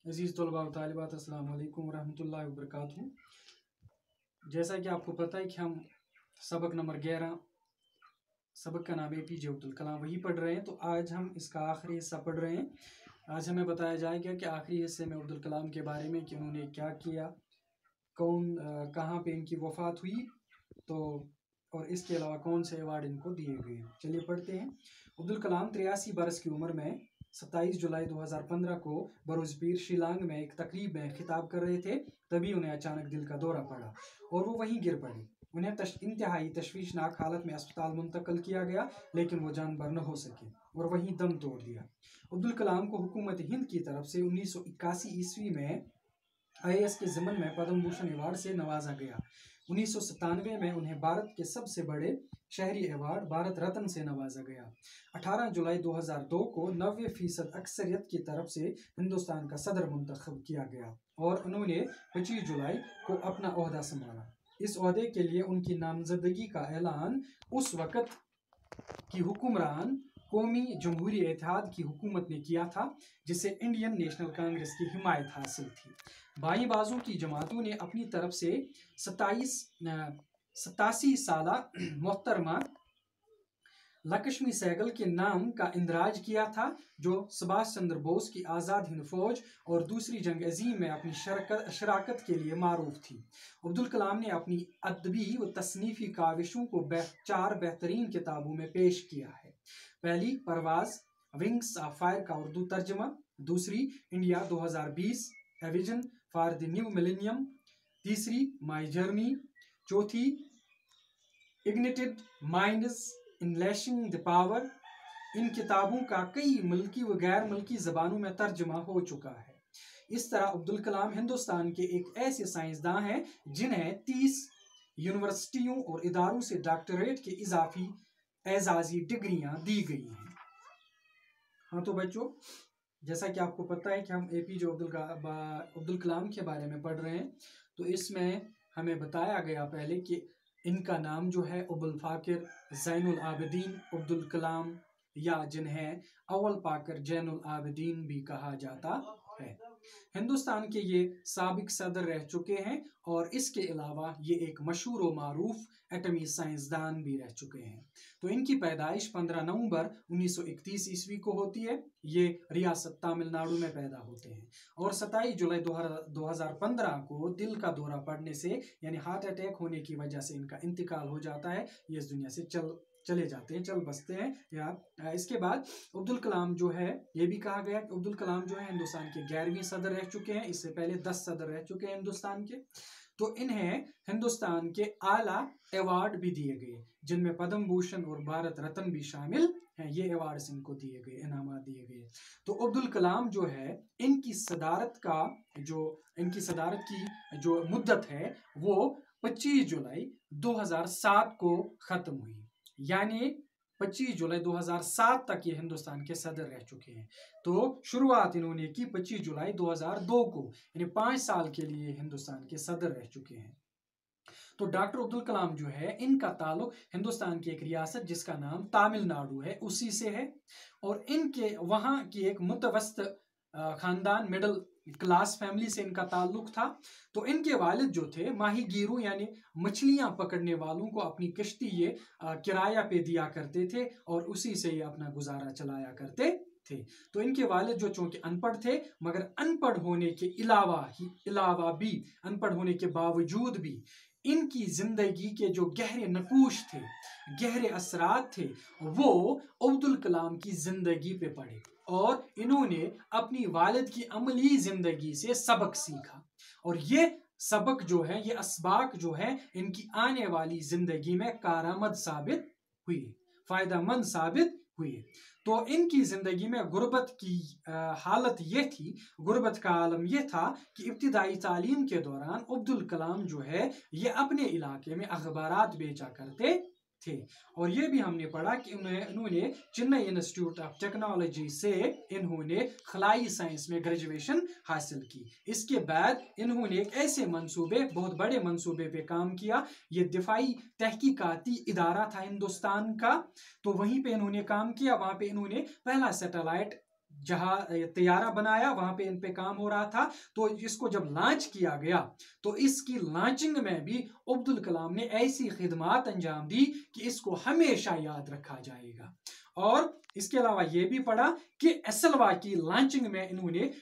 अज़ीज़ तलबा व तालिबात, अस्सलाम वालेकुम रहमतुल्लाहि व बरकातुहू। जैसा कि आपको पता है कि हम सबक नंबर 11 सबक का नाम APJ अब्दुल कलाम वही पढ़ रहे हैं। तो आज हम इसका आखिरी हिस्सा पढ़ रहे हैं। आज हमें बताया जाएगा कि आखिरी हिस्से में अब्दुल कलाम के बारे में कि उन्होंने क्या किया, कहाँ पे इनकी वफ़ात हुई, तो और इसके अलावा कौन से अवार्ड इनको दिए गए। चलिए पढ़ते हैं। अब्दुल कलाम 83 बरस की उम्र में 27 जुलाई 2015 को बरोजपीर शिलांग में एक तकरीब में खिताब कर रहे थे। तभी उन्हें अचानक दिल का दौरा पड़ा और वो वहीं गिर पड़े। उन्हें इंतहाई तशवीशनाक हालत में अस्पताल मुंतकिल किया गया, लेकिन वो जानबर न हो सके और वहीं दम तोड़ दिया। अब्दुल कलाम को हुकूमत हिंद की तरफ से 1981 ईस्वी में IAS के ज़मन में पद्म भूषण अवार्ड से नवाजा गया। 1997 में उन्हें भारत के सबसे बड़े शहरी अवार्ड भारत रत्न से नवाजा गया। 18 जुलाई 2002 को 90% अक्सरियत की तरफ से हिंदुस्तान का सदर मुंतखब किया गया और उन्होंने 25 जुलाई को अपना ओहदा संभाला। इस ओहदे के लिए उनकी नामजदगी का ऐलान उस वक़्त की हुक्मरान कौमी जमहूरी इत्तेहाद की हुकूमत ने किया था, जिसे इंडियन नेशनल कांग्रेस की हिमायत हासिल थी। बाई बाजू की जमातों ने अपनी तरफ से 87 साला मोहतरमा लक्ष्मी सहगल के नाम का इंदराज किया था, जो सुभाष चंद्र बोस की आज़ाद हिंद फौज और दूसरी जंग अजीम में अपनी शराकत के लिए मारूफ थी। अब्दुल कलाम ने अपनी अदबी व तसनीफ़ी काविशों को 4 बेहतरीन किताबों में पेश किया है। पहली परवाज़ विंग्स ऑफ फायर का उर्दू तर्जमा, दूसरी India 2020 a vision for the new millennium, तीसरी माई जर्नी, चौथी ignited minds unleashing the power. इन किताबों का कई मुल्की व गैर मुल्की ज़बानों में तर्जमा हो चुका है। इस तरह अब्दुल कलाम हिंदुस्तान के एक ऐसे साइंसदान हैं जिन्हें 30 यूनिवर्सिटियों और इदारों से डॉक्टरेट के इजाफी एजाजी डिग्रियां दी गई हैं। हाँ तो बच्चों, जैसा कि आपको पता है कि हम APJ अब्दुल कलाम के बारे में पढ़ रहे हैं, तो इसमें हमें बताया गया पहले कि इनका नाम जो है अबुल फाकिर ज़ैनुल आबिदीन अब्दुल कलाम, या जिन्हें अव्वल पाकर जैनुल आबिदीन भी कहा जाता है। हिंदुस्तान के ये साबिक सदर रह चुके हैं और इसके अलावा ये एक मशहूर व मारूफ एटमी साइंसदान भी रह चुके हैं। तो इनकी पैदाइश 15 नवंबर 1931 ईस्वी को होती है। ये रियासत तमिलनाडु में पैदा होते हैं और 27 जुलाई 2015 को दिल का दौरा पड़ने से यानी हार्ट अटैक होने की वजह से इनका इंतकाल हो जाता है। ये इस दुनिया से चले जाते हैं, चल बसते हैं। या इसके बाद अब्दुल कलाम जो है, ये भी कहा गया कि अब्दुल कलाम जो है हिंदुस्तान के 11वें सदर रह चुके हैं। इससे पहले 10 सदर रह चुके हैं हिंदुस्तान के। तो इन्हें हिंदुस्तान के आला अवार्ड भी दिए गए, जिनमें पद्म भूषण और भारत रत्न भी शामिल हैं। ये अवार्ड्स इनको दिए गए, इनामात दिए गए। तो अब्दुल कलाम जो है, इनकी सदारत की जो मुद्दत है वो 25 जुलाई 2007 को खत्म हुई। यानी 25 जुलाई 2007 तक ये हिंदुस्तान के सदर रह चुके हैं। तो शुरुआत इन्होंने की 25 जुलाई 2002 को, यानी 5 साल के लिए हिंदुस्तान के सदर रह चुके हैं। तो डॉक्टर अब्दुल कलाम जो है, इनका ताल्लुक हिंदुस्तान की एक रियासत जिसका नाम तमिलनाडु है उसी से है और इनके वहाँ की एक मुतवस्त खानदान, मिडिल क्लास फैमिली से इनका ताल्लुक था। तो इनके वालिद जो थे माहीगीरों यानी मछलियां पकड़ने वालों को अपनी कश्ती ये किराया पे दिया करते थे और उसी से ये अपना गुजारा चलाया करते थे। तो इनके वालिद जो चूंकि अनपढ़ थे, मगर अनपढ़ होने के अनपढ़ होने के बावजूद भी इनकी जिंदगी के जो गहरे नकूश थे, गहरे असरात थे, वो अब्दुल कलाम की जिंदगी पे पड़े और इन्होंने अपनी वालिद की अमली जिंदगी से सबक सीखा और ये सबक जो है, ये असबाक जो है, इनकी आने वाली जिंदगी में कारआमद साबित हुई, फायदेमंद साबित हुई। तो इनकी जिंदगी में गुर्बत की हालत ये थी, गुर्बत का आलम ये था कि इब्तिदाई तालीम के दौरान अब्दुल कलाम जो है, ये अपने इलाके में अखबारात बेचा करते थे और ये भी हमने पढ़ा कि इन्होंने चेन्नई इंस्टीट्यूट ऑफ टेक्नोलॉजी से इन्होंने खलाई साइंस में ग्रेजुएशन हासिल की। इसके बाद इन्होंने एक ऐसे मंसूबे, बहुत बड़े मंसूबे पे काम किया। ये दिफाई तहकीकाती इदारा था हिंदुस्तान का, तो वहीं पे इन्होंने काम किया। वहां पे इन्होंने पहला सैटेलाइट तैयारा बनाया, वहां पे इन पे काम हो रहा था। तो इसको जब लॉन्च किया गया तो इसकी लॉन्चिंग में भी अब्दुल कलाम ने ऐसी खिदमात अंजाम दी कि इसको हमेशा याद रखा जाएगा। और इसके अलावा यह भी पढ़ा कि एसएलवा की लॉन्चिंग में इन्होंने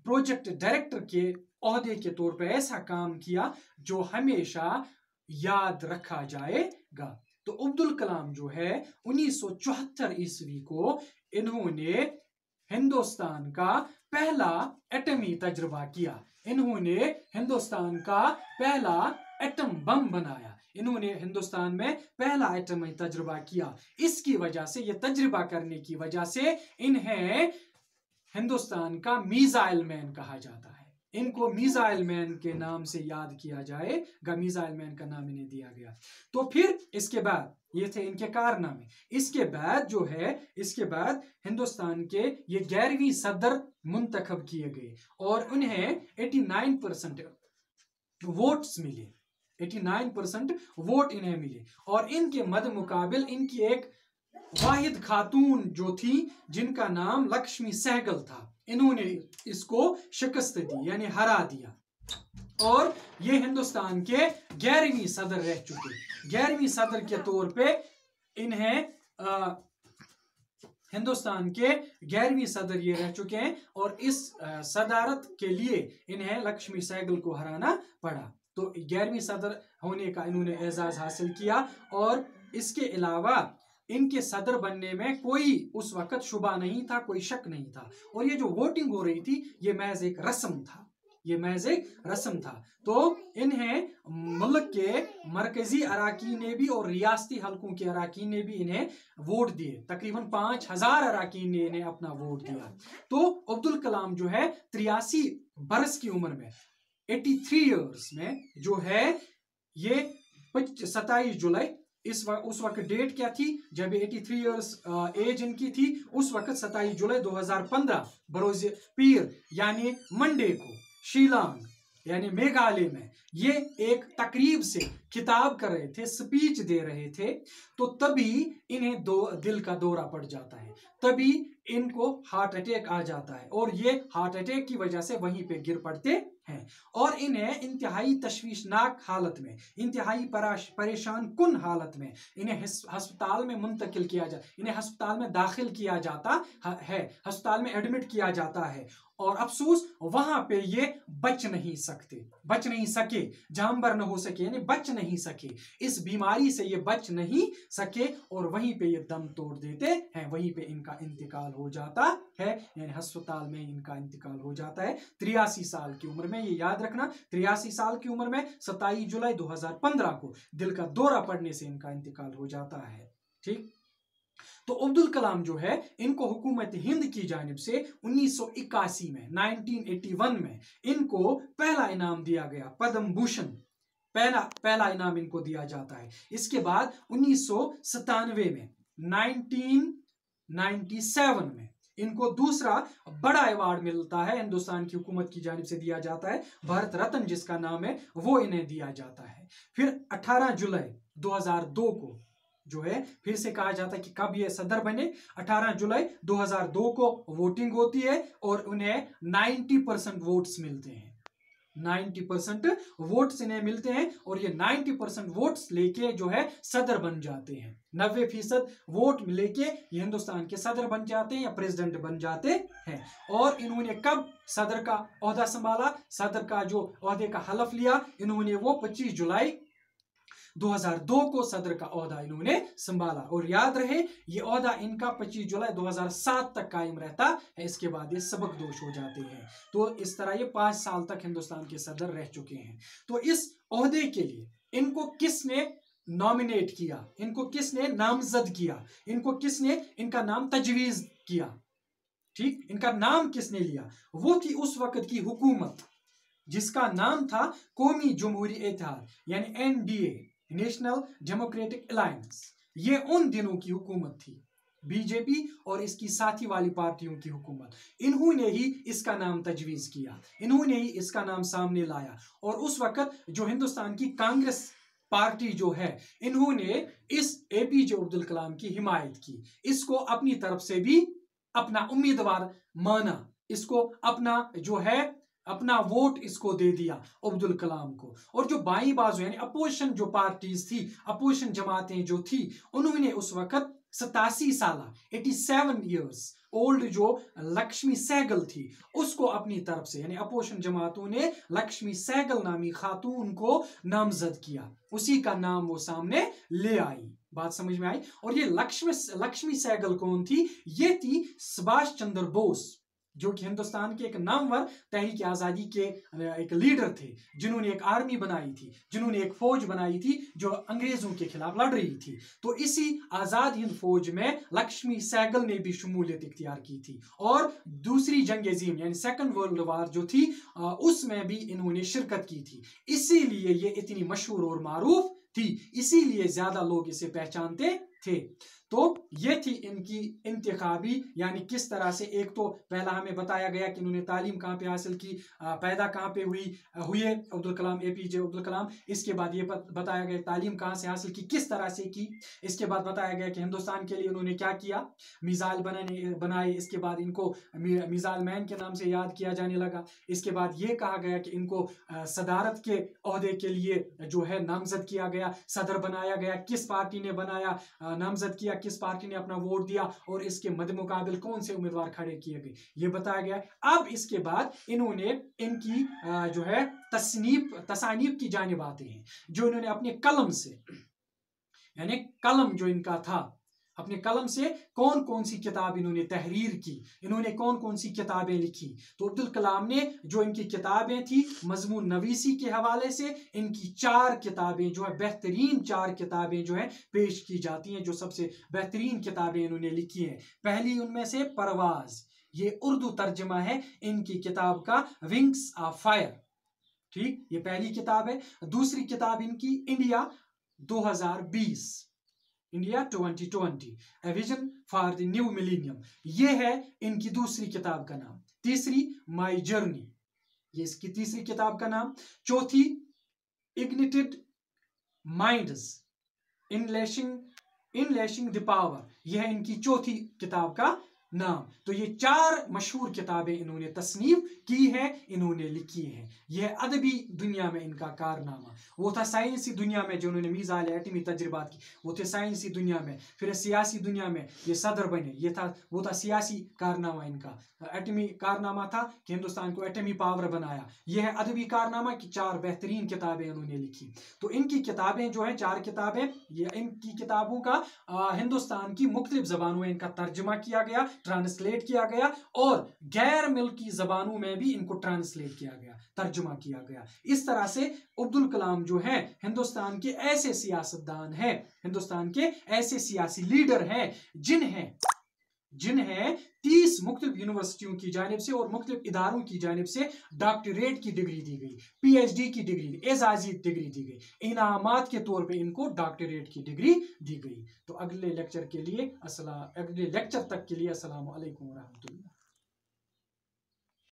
प्रोजेक्ट डायरेक्टर के ओहदे के तौर पर ऐसा काम किया जो हमेशा याद रखा जाएगा। तो अब्दुल कलाम जो है 1974 ईस्वी को इन्होंने हिंदुस्तान का पहला एटमी तजुर्बा किया। इन्होंने हिंदुस्तान का पहला एटम बम बनाया। इन्होंने हिंदुस्तान में पहला एटमी तजुर्बा किया। इसकी वजह से, यह तजुर्बा करने की वजह से इन्हें हिंदुस्तान का मिसाइल मैन कहा जाता है। इनको मिसाइल मैन के नाम से याद किया जाएगा, मिसाइल मैन का नाम इन्हें दिया गया। तो फिर इसके बाद ये थे इनके कारनामे। इसके बाद जो है, इसके बाद हिंदुस्तान के ये 11वीं सदर मुंतखब किए गए और उन्हें 89% वोट्स मिले। 89% वोट इन्हें मिले और इनके मद मुकाबिल इनकी एक वाहिद खातून जो थी जिनका नाम लक्ष्मी सहगल था, इन्होंने इसको शिकस्त दी, यानी हरा दिया और ये हिंदुस्तान के 11वीं सदर रह चुके। 11वीं सदर के तौर पे इन्हें हिंदुस्तान के 11वीं सदर ये रह चुके हैं और इस सदारत के लिए इन्हें लक्ष्मी सहगल को हराना पड़ा। तो 11वीं सदर होने का इन्होंने एजाज हासिल किया और इसके अलावा इनके सदर बनने में कोई उस वक्त शुबा नहीं था, कोई शक नहीं था। और ये जो वोटिंग हो रही थी ये महज एक रस्म था, ये महज एक रस्म था। तो इन्हें मुल्क के मरकजी अराकीन ने भी और रियासती हलकों के अराकीन ने भी इन्हें वोट दिए। तकरीबन 5000 अराकीन ने इन्हें अपना वोट दिया। तो अब्दुल कलाम जो है 83 बरस की उम्र में, 83 ईयर्स में जो है, ये 27 जुलाई उस वक्त डेट क्या थी जब 83 ईयर्स एज इनकी थी, उस वक्त 27 जुलाई 2015 बरोज पीर यानी मंडे को शिलांग यानी मेघालय में ये एक तकरीब से खिताब कर रहे थे, स्पीच दे रहे थे। तो तभी इन्हें दिल का दौरा पड़ जाता है, तभी इनको हार्ट अटैक आ जाता है और ये हार्ट अटैक की वजह से वहीं पे गिर पड़ते हैं और इन्हें इंतहाई तशवीशनाक हालत में, इंतहाई परेशान कुन हालत में इन्हें अस्पताल में मुंतकिल किया जाता, इन्हें अस्पताल में दाखिल किया जाता है, अस्पताल में एडमिट किया जाता है। और अफसोस वहां पे ये बच नहीं सके, जानबर न हो सके, यानी बच नहीं सके, इस बीमारी से ये बच नहीं सके और वहीं पे ये दम तोड़ देते हैं, वहीं पे इनका इंतकाल हो जाता है, यानी अस्पताल में इनका इंतकाल हो जाता है 83 साल की उम्र में। ये याद रखना, 83 साल की उम्र में 27 जुलाई 2015 को दिल का दौरा पड़ने से इनका इंतकाल हो जाता है। ठीक, तो अब्दुल कलाम जो है इनको हुकूमत हिंद की जानिब से 1981 में 1981 में इनको पहला इनाम दिया गया, पद्म भूषण पहला इनाम इनको दिया जाता है। इसके बाद 1997 में 1997 में इनको दूसरा बड़ा अवार्ड मिलता है, हिंदुस्तान की हुकूमत की जानिब से दिया जाता है, भारत रत्न जिसका नाम है, वो इन्हें दिया जाता है। फिर 18 जुलाई 2002 को जो है फिर से कहा जाता है कि कब ये सदर बने, 18 जुलाई 2002 को वोटिंग होती है और उन्हें 90% वोट्स मिलते हैं, 90% वोट्स इन्हें मिलते हैं और ये 90% वोट्स लेके जो है सदर बन जाते हैं। 90% वोट लेके ये हिंदुस्तान के सदर बन जाते हैं या प्रेसिडेंट बन जाते हैं। और इन्होंने कब सदर का ओहदा संभाला, सदर का जो ओहदे का हलफ लिया, इन्होंने वो 25 जुलाई 2002 को सदर का ओहदा इन्होंने संभाला। और याद रहे ये ओहदा इनका 25 जुलाई 2007 तक कायम रहता है, इसके बाद ये सबकदोश हो जाते हैं। तो इस तरह ये 5 साल तक हिंदुस्तान के सदर रह चुके हैं। तो इस ओहदे के लिए इनको किसने नॉमिनेट किया, इनको किसने नामजद किया, इनको किसने इनका नाम तजवीज किया, ठीक, इनका नाम किसने लिया, वो थी उस वक्त की हुकूमत जिसका नाम था कौमी जमहूरी इत्तेहाद यानी NDA, नेशनल डेमोक्रेटिक अलायंस। ये उन दिनों की हुकूमत थी, बीजेपी और इसकी साथी वाली पार्टियों की हुकूमत। इन्होंने ही इसका नाम तजवीज किया, इन्होंने ही इसका नाम सामने लाया। और उस वक्त जो हिंदुस्तान की कांग्रेस पार्टी जो है, इन्होंने इस APJ अब्दुल कलाम की हिमायत की, इसको अपनी तरफ से भी अपना उम्मीदवार माना, इसको अपना जो है अपना वोट इसको दे दिया अब्दुल कलाम को। और जो बाई बाजू यानी अपोजिशन जो पार्टीज थी, अपोजिशन जमातें जो थी, उन्होंने उस वक्त 87 साल 87 ईयर्स ओल्ड जो लक्ष्मी सहगल थी उसको अपनी तरफ से यानी अपोजिशन जमातों ने लक्ष्मी सहगल नामी खातून को नामजद किया, उसी का नाम वो सामने ले आई। बात समझ में आई। और ये लक्ष्मी सहगल कौन थी? ये थी सुभाष चंद्र बोस, जो कि हिंदुस्तान के एक नामवर तहरीक आज़ादी के एक लीडर थे, जिन्होंने एक आर्मी बनाई थी, जिन्होंने एक फौज बनाई थी जो अंग्रेजों के खिलाफ लड़ रही थी। तो इसी आज़ाद हिंद फौज में लक्ष्मी सहगल ने भी शमूलियत इख्तियार की थी और दूसरी जंग अजीम यानी सेकंड वर्ल्ड वार जो थी उसमें भी इन्होंने शिरकत की थी। इसीलिए ये इतनी मशहूर और मारूफ थी, इसीलिए ज्यादा लोग इसे पहचानते थे। तो ये थी इनकी इंतखाबी यानी किस तरह से, एक तो पहला हमें बताया गया कि इन्होंने तालीम कहाँ पे हासिल की, पैदा कहाँ पे हुए अब्दुल कलाम, APJ अब्दुल कलाम। इसके बाद ये बताया गया तालीम कहाँ से हासिल की, किस तरह से की। इसके बाद बताया गया कि हिंदुस्तान के लिए उन्होंने क्या किया, मिसाइल बनाए। इसके बाद इनको मिसाइल मैन के नाम से याद किया जाने लगा। इसके बाद ये कहा गया कि इनको सदारत के ओहदे के लिए जो है नामजद किया गया, सदर बनाया गया, किस पार्टी ने बनाया, नामजद किया, किस पार्टी ने अपना वोट दिया और इसके मद्देमुकाबिल कौन से उम्मीदवार खड़े किए गए, ये बताया गया। अब इसके बाद इन्होंने इनकी जो है तसानीफ की जानिब आते हैं, जो इन्होंने अपने कलम से यानी कलम जो इनका था, अपने कलम से कौन कौन सी किताब इन्होंने तहरीर की, इन्होंने कौन कौन सी किताबें लिखी। तो अब्दुल कलाम ने जो इनकी किताबें थी मजमून नवीसी के हवाले से इनकी 4 किताबें जो है बेहतरीन 4 किताबें जो है पेश की जाती हैं, जो सबसे बेहतरीन किताबें इन्होंने लिखी हैं। पहली उनमें से परवाज, ये उर्दू तर्जमा है इनकी किताब का विंग्स ऑफ फायर, ठीक, ये पहली किताब है। दूसरी किताब इनकी India 2020, India 2020 a vision for the new millennium, ये है इनकी दूसरी किताब का नाम। तीसरी माई जर्नी, ये इसकी तीसरी किताब का नाम। चौथी इग्निटेड माइंड्स इनलैशिंग द पावर, यह है इनकी चौथी किताब का नाम। तो ये 4 मशहूर किताबें इन्होंने तसनीफ की है, इन्होंने लिखी है। यह अदबी दुनिया में इनका कारनामा। वो था साइंसी दुनिया में जो उन्होंने मिसाइल एटमी तजर्बात की, वो थे साइंसी दुनिया में। फिर सियासी दुनिया में ये सदर बने, ये था वो था सियासी कारनामा इनका। एटमी कारनामा था कि हिंदुस्तान को एटमी पावर बनाया। यह है अदबी कारनामा की 4 बेहतरीन किताबें उन्होंने लिखी। तो इनकी किताबें जो है 4 किताबें, ये इनकी किताबों का हिंदुस्तान की मुख्तलिफ जबानों में इनका तर्जमा किया गया, ट्रांसलेट किया गया और गैर मुल्की जबानों में भी इनको ट्रांसलेट किया गया, तर्जुमा किया गया। इस तरह से अब्दुल कलाम जो है हिंदुस्तान के ऐसे सियासतदान हैं, हिंदुस्तान के ऐसे सियासी लीडर हैं जिन्हें 30 मुख्तलिफ यूनिवर्सिटियों की जानिब से और मुख्तलिफ इदारों की जानिब से डॉक्टरेट की डिग्री दी गई, PhD की डिग्री, एजाजी डिग्री दी गई, इनामात के तौर पे इनको डॉक्टरेट की डिग्री दी गई। तो अगले लेक्चर तक के लिए अस्सलाम वालेकुम व रहमतुल्लाह।